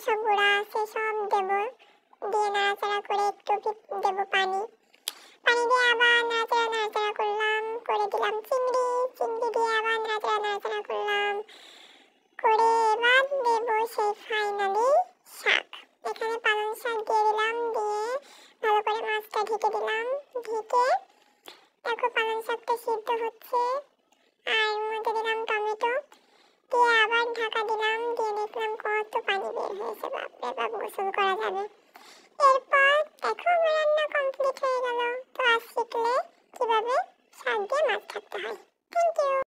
সব গুঁড়া আছে সব দেবো, দিয়ে নাড়াচাড়া করে একটু দেবো পানি। পানি দিয়ে আবার নাড়াচাড়া করলাম, করে দিলাম চিংড়ি, চিংড়ি দিয়ে আবার নাড়াচাড়া করলাম, করে এবার দেবো সেই ফাইনালি শাক। এখানে পালং শাক দিয়ে দিলাম, দিয়ে ভালো করে মাছটা ঢেকে দিলাম, ঢেকে দেখো পালং শাকটা সিদ্ধ হচ্ছে। আর মধ্যে দিলাম টমেটো, দিয়ে আবার ঢাকা দিলাম, দিয়ে দেখলাম কত পানি বের হয়েছে, বাপরে বাপ, গোসল করা যাবে।